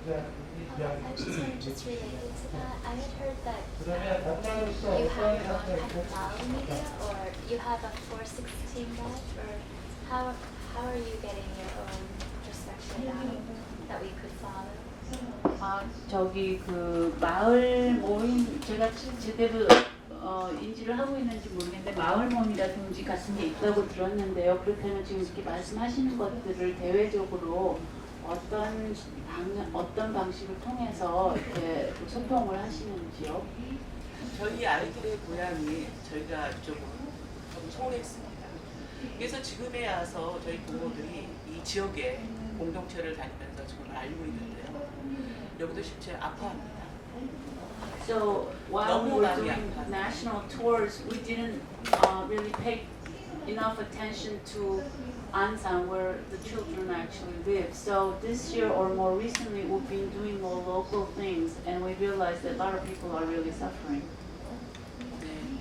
I just wanted just related to that. I had heard that you have your own kind of Lao media, or you have a 416 batch, or how are you getting your own perspective out that we could follow? 저기 그 마을 모임 제가 제대로 인지를 하고 있는지 모르겠는데 마을 모임이라든지 같은 게 있다고 들었는데요. 그렇다면 지금 이렇게 말씀하시는 것들을 대외적으로 어떤 방식을 통해서 이렇게 소통을 하시는지요? 저희 아이들의 고향이 저희가 좀 소홀했습니다. 그래서 지금에 와서 저희 부모들이 이 지역의 공동체를 다니면서 지금 알고 있는데요. 여기도 실제 아파합니다. So while we were doing national tours, we didn't really pay enough attention to Ansan, where the children actually live. So this year or more recently, we've been doing more local things, and we realized that a lot of people are really suffering. 네,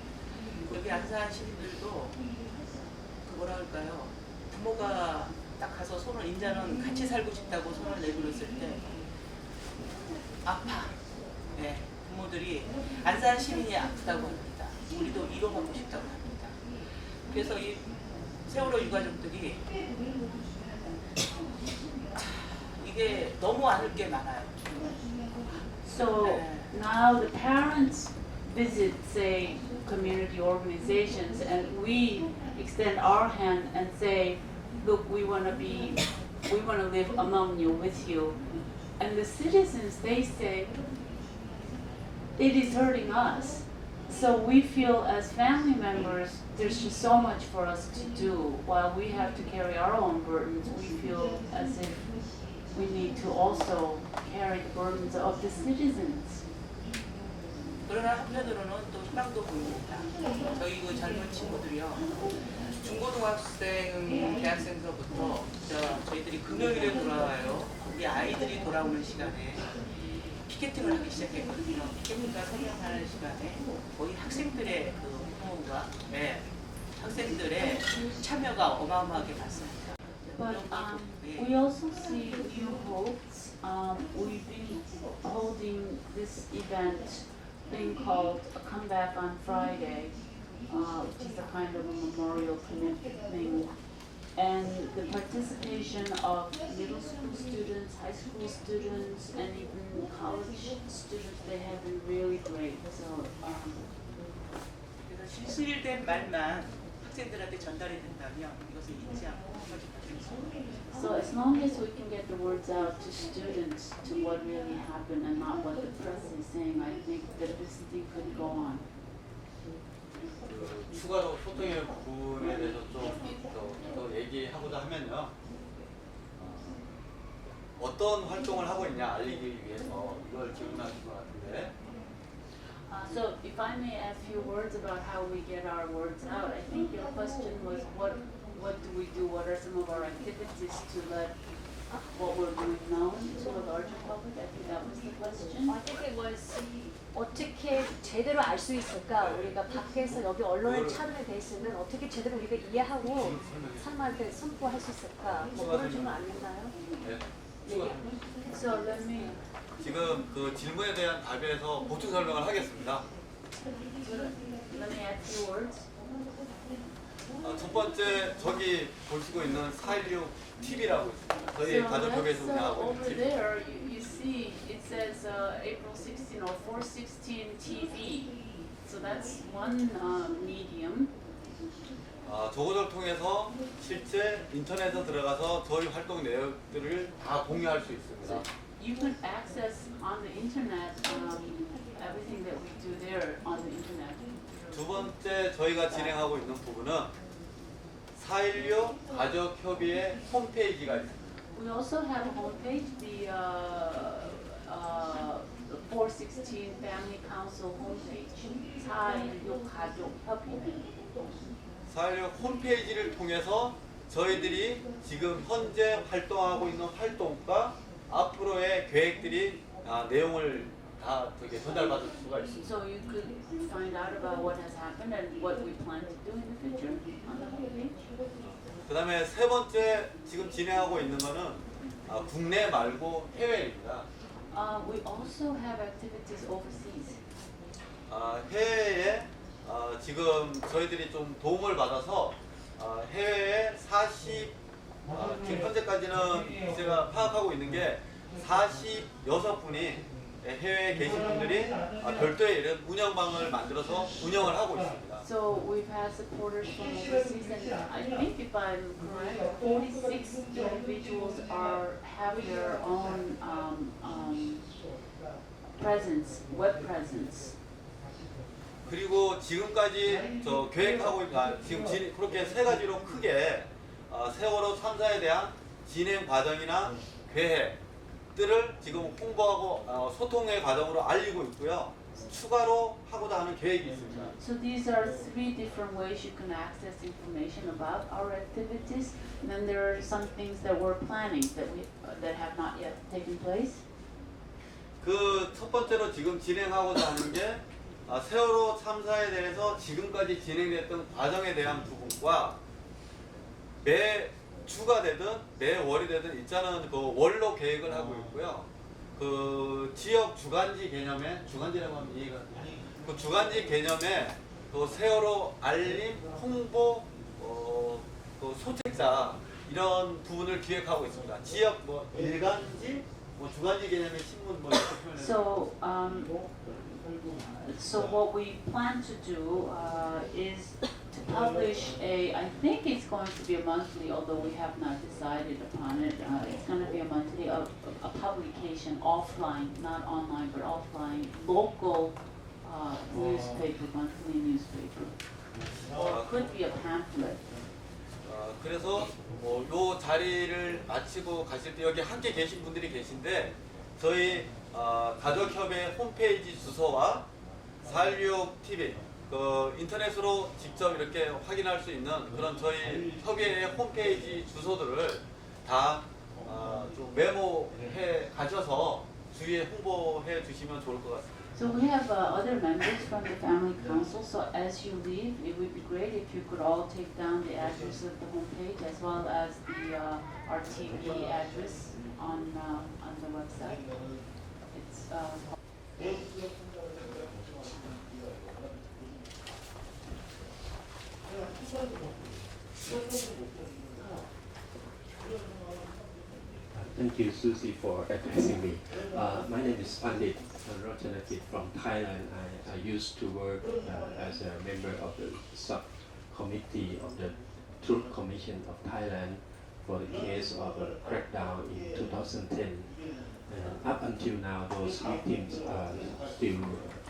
여기 안산 시민들도 뭐라 할까요? 부모가 딱 가서 손을 인자는 같이 살고 싶다고 손을 내밀었을 때 아파. 네, 부모들이 안산 시민이 아프다고 합니다. 우리도 이뤄가고 싶다고 합니다. 그래서 이 세월호 유가족들이 이게 너무 안을 게 많아요. So now the parents visit, say, community organizations, and we extend our hand and say, look, we want to live among you, with you. And the citizens, they say, it is hurting us. So we feel as family members, there's just so much for us to do. While we have to carry our own burdens, we feel as if we need to also carry the burdens of the citizens. 그러나 한편으로는 또 희망도 보입니다. 저희 그 젊은 친구들이요. 중고등학생, 대학생서부터 저희들이 금요일에 돌아와요. 우리 아이들이 돌아오는 시간에 피켓팅을 하기 시작했거든요. 피켓팅과 설명하는 시간에 거의 학생들의 그 부모가 학생들의 참여가 어마어마하게 많습니다. But we also see new hopes. We've been holding this event thing called a comeback on Friday, which is a kind of a memorial thing. And the participation of middle school students, high school students, and even college students, they have been really great. So, 그래서 실실된 말만 학생들한테 전달이 된다면 이것을 잊지 않고 가져갈 수 있습니다. so as long as we can get the words out to students to what really happened and not what the press is saying, I think that this thing could go on. 추가로 소통의 부분에 대해서 좀 더 얘기하고자 하면요. 어떤 활동을 하고 있냐 알리기 위해서 이걸 질문하신 것 같은데. So if I may add a few words about how we get our words out, I think your question was what do we do? What are some of our activities to let what we're doing known to a larger public? I think that was the question. I think it was 어떻게 제대로 알 수 있을까? 우리가 밖에서 여기 언론에 참여해 돼 있으면 어떻게 제대로 우리가 이해하고 사람한테 선포할 수 있을까? 뭐 그런 질문 아닌가요? 네. So let me 지금 그 질문에 대한 답에서 보충 설명을 하겠습니다. let me add a few words. 첫 번째 저기 보시고 있는 416 TV라고 있습니다. 저희 가족협에서 운영하고 있는 over TV. there you see it says April 16 or 416 TV. So that's one medium. 저것을 통해서 실제 인터넷에 들어가서 저희 활동 내역들을 다 공유할 수 있습니다. You can access on the internet everything that we do there on the internet. 두 번째 저희가 진행하고 있는 부분은 416 가족협의회 홈페이지가 있습니다. We also have a homepage, the 416 Family Council homepage. 416 가족 협의회. 416 홈페이지를 통해서 저희들이 지금 현재 활동하고 있는 활동과 앞으로의 계획들이 내용을 다 저기 전달받을 수가 있습니다. So you could find out about what has happened and what we plan to do in the future on the homepage. 그다음에 세 번째 지금 진행하고 있는 거는 국내 말고 해외입니다. We also have activities overseas. 해외에 지금 저희들이 좀 도움을 받아서 해외에 지금 현재까지는 제가 파악하고 있는 게 46분이 해외에 계신 분들이 별도의 이런 운영방을 만들어서 운영을 하고 있습니다. So we've had supporters from overseas, and I think if I'm correct, 46 individuals have their own presence, web presence. 그리고 지금까지 계획하고 지금 그렇게 세 가지로 크게 세월호 참사에 대한 진행 과정이나 계획들을 지금 홍보하고 소통의 과정으로 알리고 있고요. 추가로 하고자 하는 계획이 있습니다. So these are 3 different ways you can access information about our activities, and then there are some things that we're planning that have not yet taken place. 그 첫 번째로 지금 진행하고자 하는 게 세월호 참사에 대해서 지금까지 진행됐던 과정에 대한 부분과 매 주가 되든 매 월이 되든 일단은 그 월로 계획을 하고 있고요. 그 지역 주간지 개념에 주간지라고 하면 이해가 그 주간지 개념에 그 세월호 알림 홍보 그 소책자 이런 부분을 기획하고 있습니다. 지역 일간지 주간지 개념의 신문 이렇게 표현해서. So what we plan to do is to publish I think it's going to be a monthly, although we have not decided upon it. It's going to be a monthly, a publication offline, not online, but offline, local newspaper, monthly newspaper. Or it could be a pamphlet. 그래서 요 자리를 마치고 가실 때 여기 함께 계신 분들이 계신데 저희 가족협의 홈페이지 주소와 416TV 그 인터넷으로 직접 이렇게 확인할 수 있는 그런 저희 협의회의 홈페이지 주소들을 다 좀 메모해 가셔서 주위에 홍보해 주시면 좋을 것 같습니다. So we have other members from the family council. So as you leave, it would be great if you could all take down the address of the homepage as well as the our TV address on the website. It's Thank you, Susie, for addressing me. My name is Pandit Rochanakit from Thailand. I used to work as a member of the subcommittee of the Truth Commission of Thailand for the case of a crackdown in 2010. And up until now, those victims are still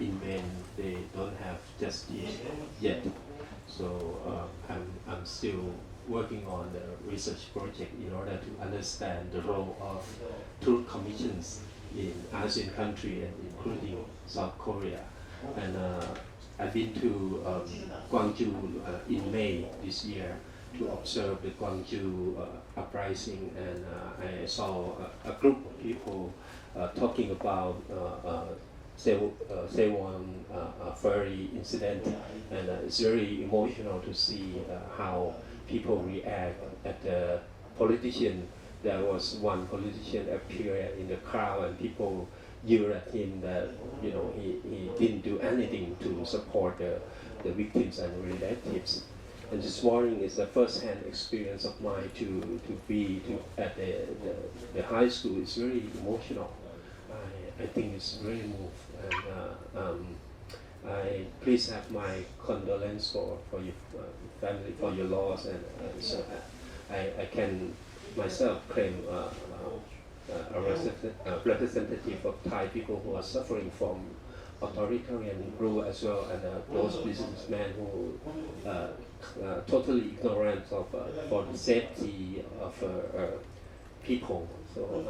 in vain. They don't have justice yet. So I'm still working on the research project in order to understand the role of truth commissions in ASEAN countries and including South Korea. And I've been to Gwangju in May this year to observe the Gwangju uprising, and I saw a group of people talking about Sewon ferry incident, and it's very emotional to see how people react at the politician. There was one politician appeared in the crowd and people yelled at him that he didn't do anything to support the victims and relatives. And this morning is a first-hand experience of mine to be at the high school. It's very emotional. I think it's very moved, and I please have my condolence for your family, for your loss, and so I can myself claim a representative of Thai people who are suffering from authoritarian rule as well, and those businessmen who totally ignorant of for the safety of people. So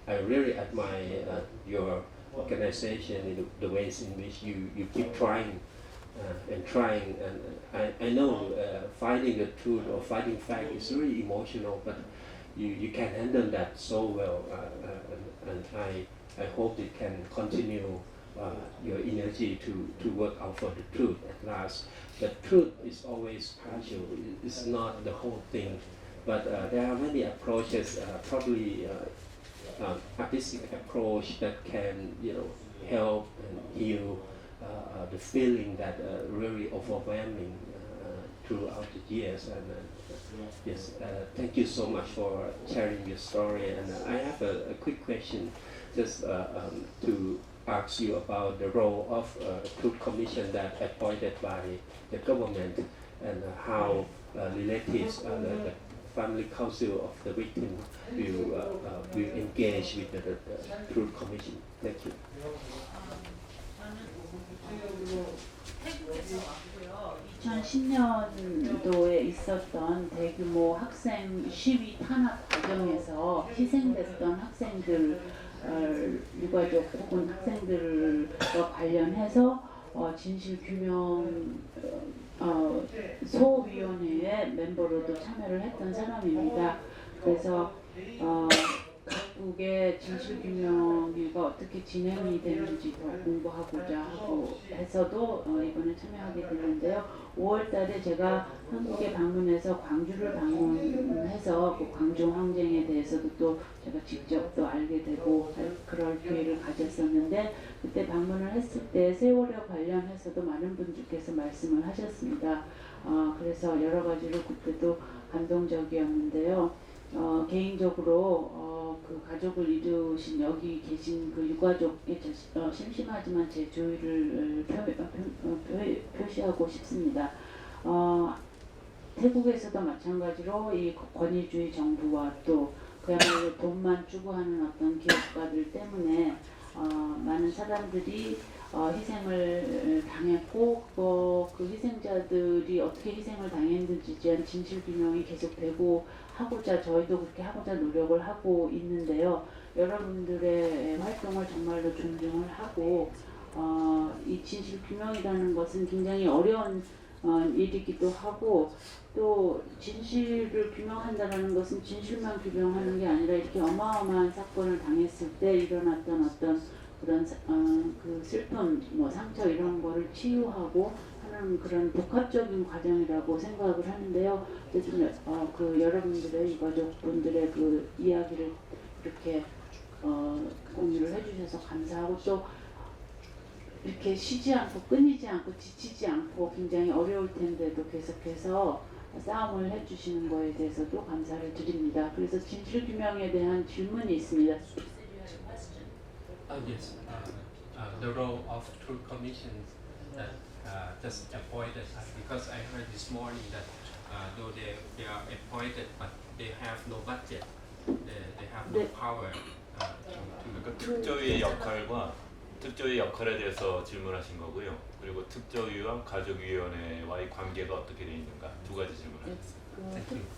I really admire your organization in the ways in which you keep trying and trying, and I know finding the truth or finding fact is really emotional, but you can handle that so well, and I hope it can continue your energy to work out for the truth at last. But truth is always partial, it's not the whole thing, but there are many approaches, probably artistic approach that can, help and heal the feeling that really overwhelming throughout the years. And yes, thank you so much for sharing your story. And I have a quick question, just to ask you about the role of Truth Commission that appointed by the government, and how relatives, the family council of the victim will engage with the Truth Commission. Thank you. 태국에서 왔고요. 2010년도에 있었던 대규모 학생 시위 탄압 과정에서 희생됐던 학생들, 유가족 혹은 학생들과 관련해서 진실 규명 소위원회의 멤버로도 참여를 했던 사람입니다. 그래서 각국의 진실 규명이 어떻게 진행이 되는지 더 공부하고자 하고 해서도 이번에 참여하게 됐는데요. 5월달에 제가 한국에 방문해서 광주를 방문해서 그 광주 항쟁에 대해서도 또 제가 직접 또 알게 되고 그럴 기회를 가졌었는데, 그때 방문을 했을 때 세월호 관련해서도 많은 분들께서 말씀을 하셨습니다. 그래서 여러 가지로 그때도 감동적이었는데요. 개인적으로 그 가족을 이루신 여기 계신 그 유가족의 심심하지만 제 조의를 표시하고 싶습니다. 태국에서도 마찬가지로 이 권위주의 정부와 또 그야말로 돈만 추구하는 어떤 기업가들 때문에 많은 사람들이 희생을 당했고, 그 희생자들이 어떻게 희생을 당했는지에 대한 진실 규명이 계속되고 하고자, 저희도 그렇게 하고자 노력을 하고 있는데요. 여러분들의 활동을 정말로 존중을 하고, 이 진실 규명이라는 것은 굉장히 어려운 일이기도 하고, 또 진실을 규명한다는 것은 진실만 규명하는 게 아니라 이렇게 어마어마한 사건을 당했을 때 일어났던 어떤 그런 그 슬픔, 상처 이런 거를 치유하고 하는 그런 복합적인 과정이라고 생각을 하는데요. 그 여러분들의 유가족분들의 그 이야기를 이렇게 공유를 해주셔서 감사하고, 또 이렇게 쉬지 않고 끊이지 않고 지치지 않고 굉장히 어려울 텐데도 계속해서 싸움을 해주시는 거에 대해서도 감사를 드립니다. 그래서 진실 규명에 대한 질문이 있습니다. Yes, the role of Truth Commissions that just appointed, because I heard this morning that though they are appointed, but they have no budget, they have no power 그러니까 특조위의 역할과 특조위 역할에 대해서 질문하신 거고요. 그리고 특조위와 가족위원회와의 관계가 어떻게 되어 있는가, 두 가지 질문하셨습니다.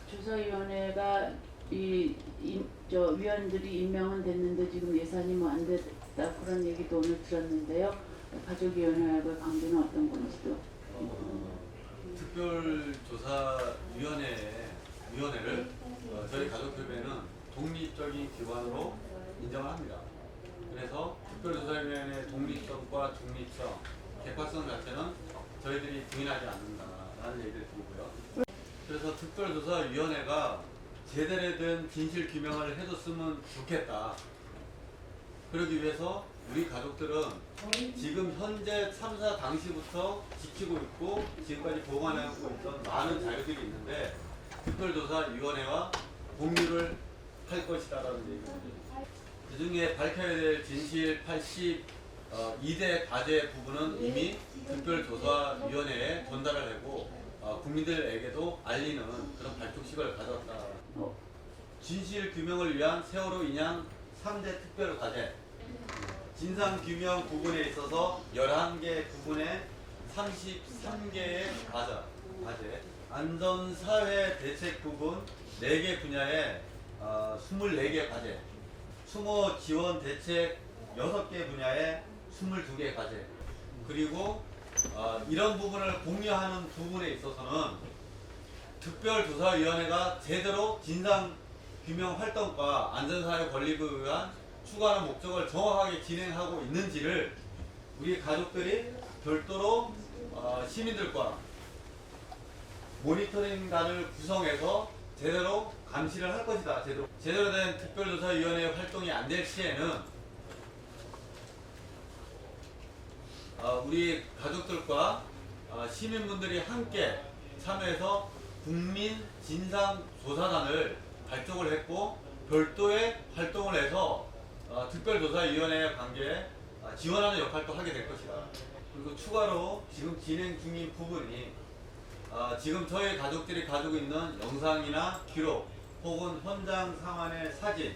조사위원회가 저 위원들이 임명은 됐는데 지금 예산이 안 됐다 그런 얘기도 오늘 들었는데요. 가족위원회와의 관계는 어떤 건지도. 특별조사위원회를 저희 가족협회는 독립적인 기관으로 인정을 합니다. 그래서 특별조사위원회의 독립성과 중립성, 객관성 자체는 저희들이 부인하지 않는다라는 얘기를 드리고요. 그래서 특별조사위원회가 제대로 된 진실 규명을 해줬으면 좋겠다. 그러기 위해서 우리 가족들은 지금 현재 참사 당시부터 지키고 있고 지금까지 보관하고 있던 많은 자료들이 있는데 특별조사위원회와 공유를 할 것이다라는 얘기입니다. 그 중에 밝혀야 될 진실 82대 과제 부분은 이미 특별조사위원회에 전달을 하고 국민들에게도 알리는 그런 발족식을 가졌다. 진실 규명을 위한 세월호 인양 3대 특별 과제, 진상 규명 부분에 있어서 11개 부분에 33개의 과제, 안전사회 대책 부분 4개 분야에 24개 과제, 추모 지원 대책 6개 분야에 22개 과제, 그리고 이런 부분을 공유하는 부분에 있어서는 특별조사위원회가 제대로 진상규명 활동과 안전사회 건립을 위한 추구하는 목적을 정확하게 진행하고 있는지를 우리 가족들이 별도로 시민들과 모니터링단을 구성해서 제대로 감시를 할 것이다. 제대로 된 특별조사위원회 활동이 안 될 시에는 우리 가족들과 시민분들이 함께 참여해서 국민 진상조사단을 발족을 했고 별도의 활동을 해서 특별조사위원회 관계에 지원하는 역할도 하게 될 것이다. 그리고 추가로 지금 진행 중인 부분이 지금 저희 가족들이 가지고 있는 영상이나 기록 혹은 현장 상황의 사진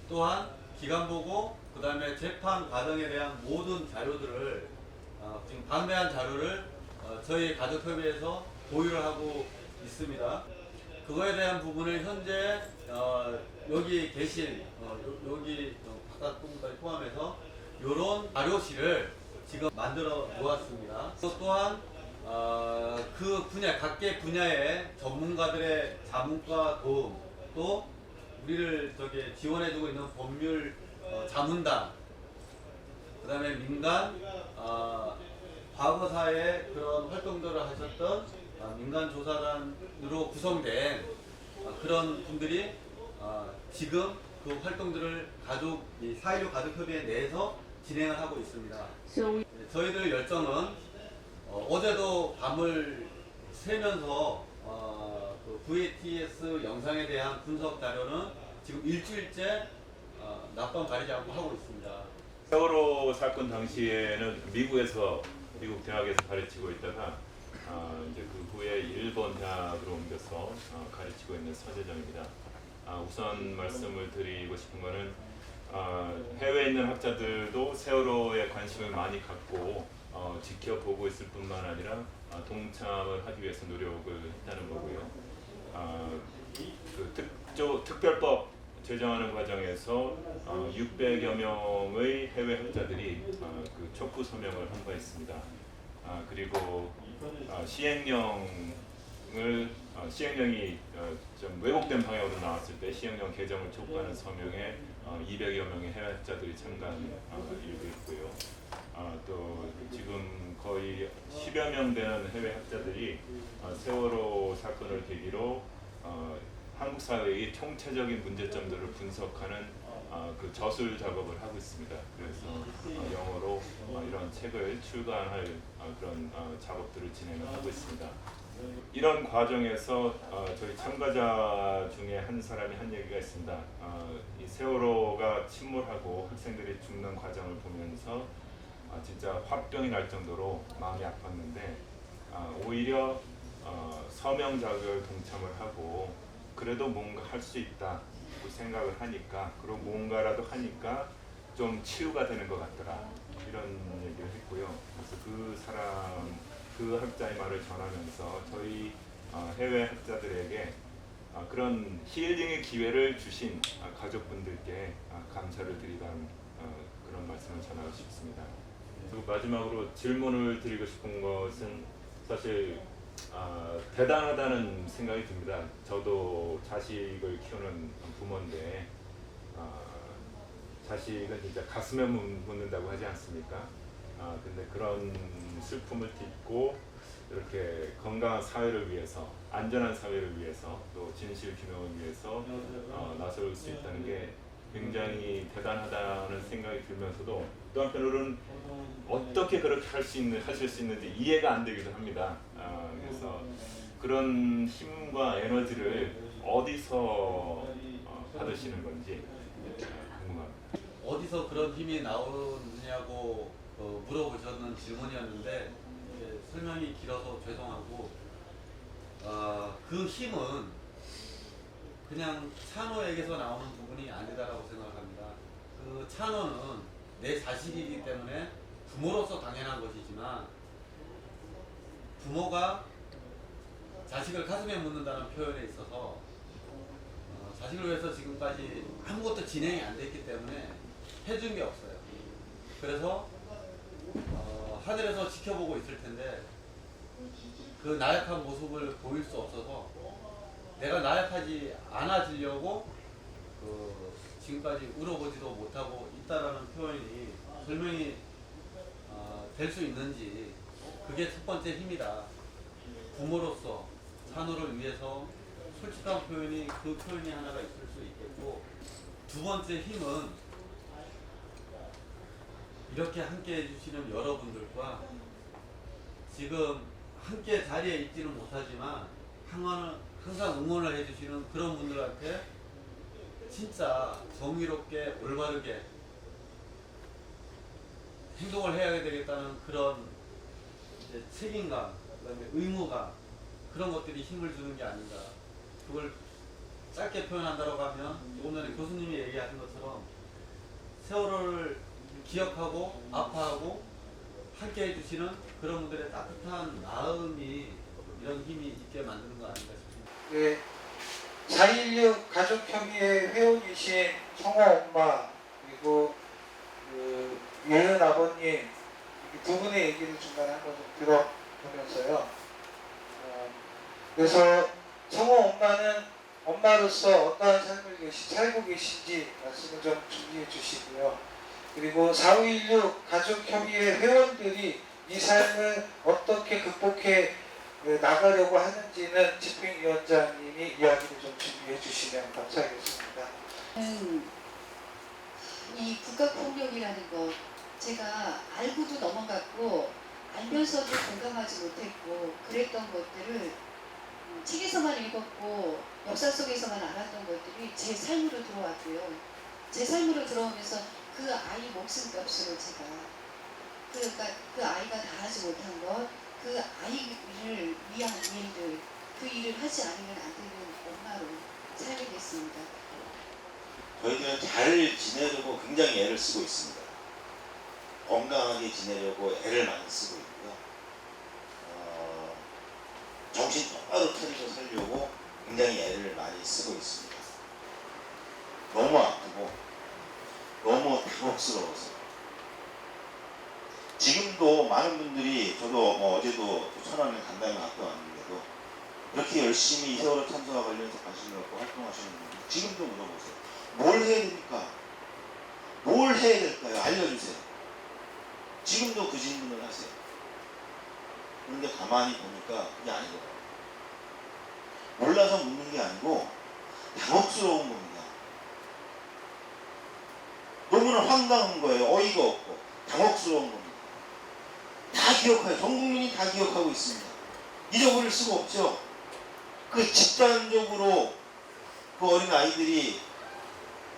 또한 기간보고 그 다음에 재판 과정에 대한 모든 자료들을 지금 방대한 자료를 저희 가족협의회에서 보유를 하고 있습니다. 그거에 대한 부분을 현재 여기 계신 여기 바깥분까지 포함해서 이런 자료실을 지금 만들어 놓았습니다. 또 또한 그 분야 각계 분야의 전문가들의 자문과 도움 또 우리를 지원해주고 있는 법률 자문단 그다음에 민간 과거사에 그런 활동들을 하셨던 민간 조사단으로 구성된 그런 분들이 지금 그 활동들을 이 4.16 가족협의회 내에서 진행을 하고 있습니다. 저희들 열정은 어제도 밤을 새면서 그 VATS 영상에 대한 분석 자료는 지금 일주일째 낮밤 가리지 않고 하고 있습니다. 세월호 사건 당시에는 미국 대학에서 가르치고 있다가 이제 그 후에 일본 대학으로 옮겨서 가르치고 있는 서재정입니다. 우선 말씀을 드리고 싶은 거는 해외에 있는 학자들도 세월호에 관심을 많이 갖고 지켜보고 있을 뿐만 아니라 동참을 하기 위해서 노력을 했다는 거고요. 그 특별법 제정하는 과정에서 600여 명의 해외 학자들이 그 촉구 서명을 한 바 있습니다. 그리고 시행령이 좀 왜곡된 방향으로 나왔을 때 시행령 개정을 촉구하는 서명에 200여 명의 해외 학자들이 참가한 일도 있고요. 또 지금 거의 10여 명 되는 해외 학자들이 세월호 사건을 계기로 한국 사회의 총체적인 문제점들을 분석하는 그 저술 작업을 하고 있습니다. 그래서 영어로 이런 책을 출간할 그런 작업들을 진행을 하고 있습니다. 이런 과정에서 저희 참가자 중에 한 사람이 한 얘기가 있습니다. 이 세월호가 침몰하고 학생들이 죽는 과정을 보면서 진짜 화병이 날 정도로 마음이 아팠는데 오히려 서명작을 동참을 하고 그래도 뭔가 할 수 있다 생각을 하니까 그리고 뭔가라도 하니까 좀 치유가 되는 것 같더라 이런 얘기를 했고요. 그래서 그 학자의 말을 전하면서 저희 해외 학자들에게 그런 힐링의 기회를 주신 가족분들께 감사를 드리다는 그런 말씀을 전하고 싶습니다. 그리고 마지막으로 질문을 드리고 싶은 것은 사실 대단하다는 생각이 듭니다. 저도 자식을 키우는 부모인데 자식은 진짜 가슴에 묻는다고 하지 않습니까? 근데 그런 슬픔을 딛고 이렇게 건강한 사회를 위해서 안전한 사회를 위해서 또 진실 규명을 위해서 나설 수 있다는 게 굉장히 대단하다는 생각이 들면서도 또 한편으로는 어떻게 그렇게 하실 수 있는지 이해가 안 되기도 합니다. 그래서 그런 힘과 에너지를 어디서 받으시는 건지 궁금합니다. 어디서 그런 힘이 나오느냐고 물어보셨는 질문이었는데 설명이 길어서 죄송하고 그 힘은 그냥 찬호에게서 나오는 부분이 아니다라고 생각합니다. 그 찬호는 내 자식이기 때문에 부모로서 당연한 것이지만 부모가 자식을 가슴에 묻는다는 표현에 있어서 자식을 위해서 지금까지 아무것도 진행이 안 됐기 때문에 해준 게 없어요. 그래서 하늘에서 지켜보고 있을 텐데 그 나약한 모습을 보일 수 없어서 내가 나약하지 않아지려고 지금까지 울어보지도 못하고 있다라는 표현이 설명이 될 수 있는지 그게 첫 번째 힘이다. 부모로서 산호를 위해서 솔직한 표현이 그 표현이 하나가 있을 수 있겠고, 두 번째 힘은 이렇게 함께 해주시는 여러분들과 지금 함께 자리에 있지는 못하지만 항상 응원을 해주시는 그런 분들한테 진짜 정의롭게 올바르게 행동을 해야 되겠다는 그런 이제 책임감, 그다음에 의무감, 그런 것들이 힘을 주는 게 아닌가. 그걸 짧게 표현한다고 하면 조금 전에 교수님이 얘기하신 것처럼 세월호를 기억하고 아파하고 함께 해주시는 그런 분들의 따뜻한 마음이 이런 힘이 있게 만드는 거 아닌가 싶습니다. 네, 4.16 가족협의회 회원이신 성호 엄마 그리고 그 예은 아버님 두 분의 얘기를 중간에 한번 좀 들어보면서요. 그래서 성호 엄마는 엄마로서 어떠한 삶을 살고 계신지 말씀을 좀 준비해 주시고요. 그리고 4.16 가족협의회 회원들이 이 삶을 어떻게 극복해 나가려고 하는지는 집행위원장님이 이야기를 좀 준비해 주시면 감사하겠습니다. 이 국가폭력이라는 것 제가 알고도 넘어갔고 알면서도 공감하지 못했고 그랬던 것들을 책에서만 읽었고 역사 속에서만 알았던 것들이 제 삶으로 들어왔고요. 제 삶으로 들어오면서 그 아이 목숨값으로 제가 그 아이가 다 하지 못한 것, 그 아이를 위한 일들, 그 일을 하지 않으면 안 되는 엄마로 살게 됐습니다. 저희들은 잘 지내려고 굉장히 애를 쓰고 있습니다. 건강하게 지내려고 애를 많이 쓰고 있고요. 정신 똑바로 차리고 살려고 굉장히 애를 많이 쓰고 있습니다. 너무 아프고 너무 당혹스러워서 지금도 많은 분들이 저도 어제도 천안에 간담회 갔다 왔는데도 그렇게 열심히 세월호 참사와 관련해서 관심을 갖고 활동하시는 분들 지금도 물어보세요. 뭘 해야 됩니까? 뭘 해야 될까요? 알려주세요. 지금도 그 질문을 하세요. 그런데 가만히 보니까 그게 아니더라고요. 몰라서 묻는 게 아니고 당혹스러운 겁니다. 너무나 황당한 거예요. 어이가 없고 당혹스러운 겁니다. 다 기억해요. 전 국민이 다 기억하고 있습니다. 잊어버릴 수가 없죠. 그 집단적으로 그 어린 아이들이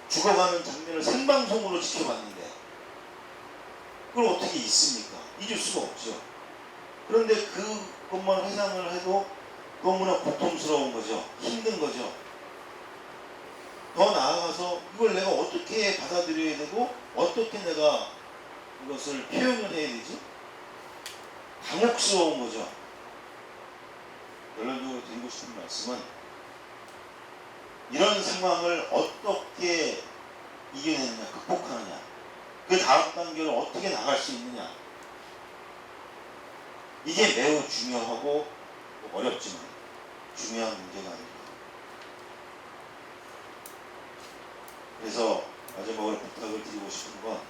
죽어가는 장면을 생방송으로 지켜봤는데 그걸 어떻게 잊습니까? 잊을 수가 없죠. 그런데 그것만 회상을 해도 너무나 고통스러운 거죠. 힘든 거죠. 더 나아가서 이걸 내가 어떻게 받아들여야 되고 어떻게 내가 이것을 표현을 해야 되지? 당혹스러운 거죠. 결론적으로 드리고 싶은 말씀은 이런 상황을 어떻게 이겨내느냐, 극복하느냐, 그 다음 단계를 어떻게 나갈 수 있느냐, 이게 매우 중요하고 어렵지만 중요한 문제가 아닙니다. 그래서 마지막으로 부탁을 드리고 싶은 건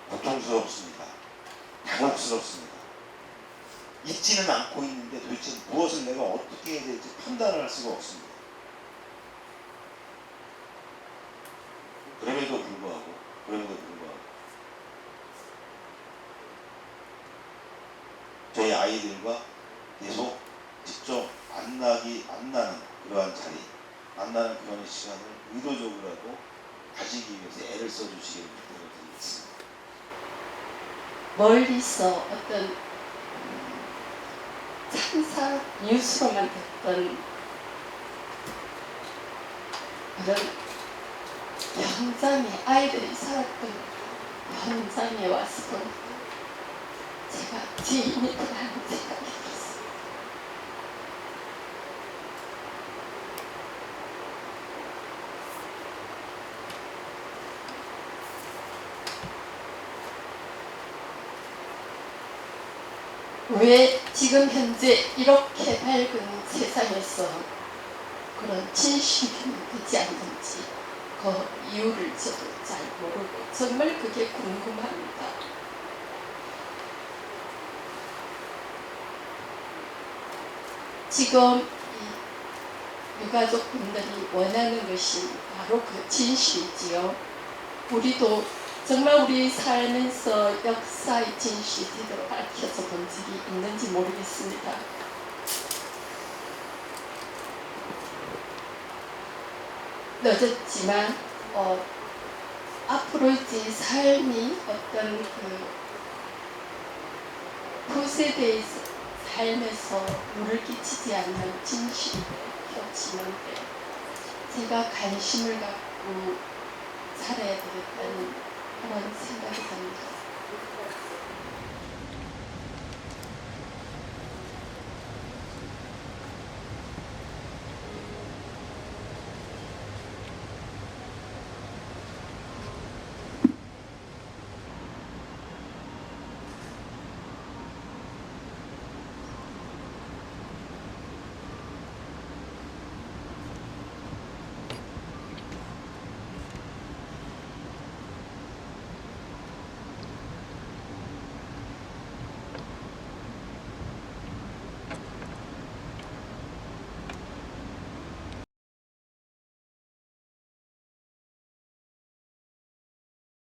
고통스럽습니다. 당혹스럽습니다. 잊지는 않고 있는데 도대체 무엇을 내가 어떻게 해야 될지 판단을 할 수가 없습니다. 그럼에도 불구하고 저희 아이들과 계속 직접 만나는 그러한 자리, 만나는 그런 시간을 의도적으로라도 가지기 위해서 애를 써주시기를 부탁을 드리겠습니다. 멀리서 어떤 참사 뉴스로만 듣던 그런 현장에 아이들이 살았던 현장에 와서 제가 지인이라는 생각이 들었어요. 왜 지금 현재 이렇게 밝은 세상에서 그런 진실이 되지 않는지 그 이유를 저도 잘 모르고 정말 그게 궁금합니다. 지금 유가족분들이 원하는 것이 바로 그 진실이지요. 우리도 정말 우리 살면서 역사의 진실이 제대로 밝혀서 본 적이 있는지 모르겠습니다. 늦었지만 앞으로 제 삶이 어떤 그 후세대의 삶에서 물을 끼치지 않는 진실이 펼치는데 제가 관심을 갖고 살아야 되겠다는 그런 생각이 듭니다.